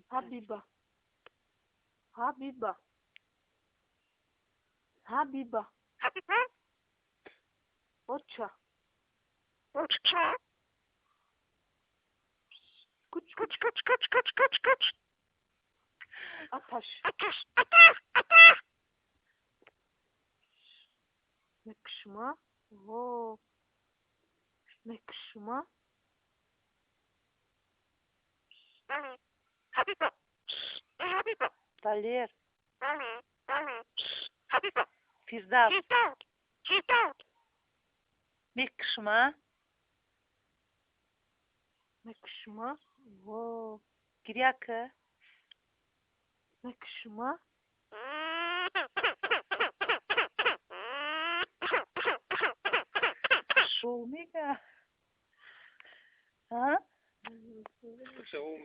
Habiba. Habiba. Habiba. Ocha. Kuç kuç kuç kuç kuç kuç kuç. Ataş. Ne kışma? Oo. Ne kışma? Talir. Firdevs. Ne kışma? Ne kışma? Oo. Giryakı. Ne kışma? Шумика. А?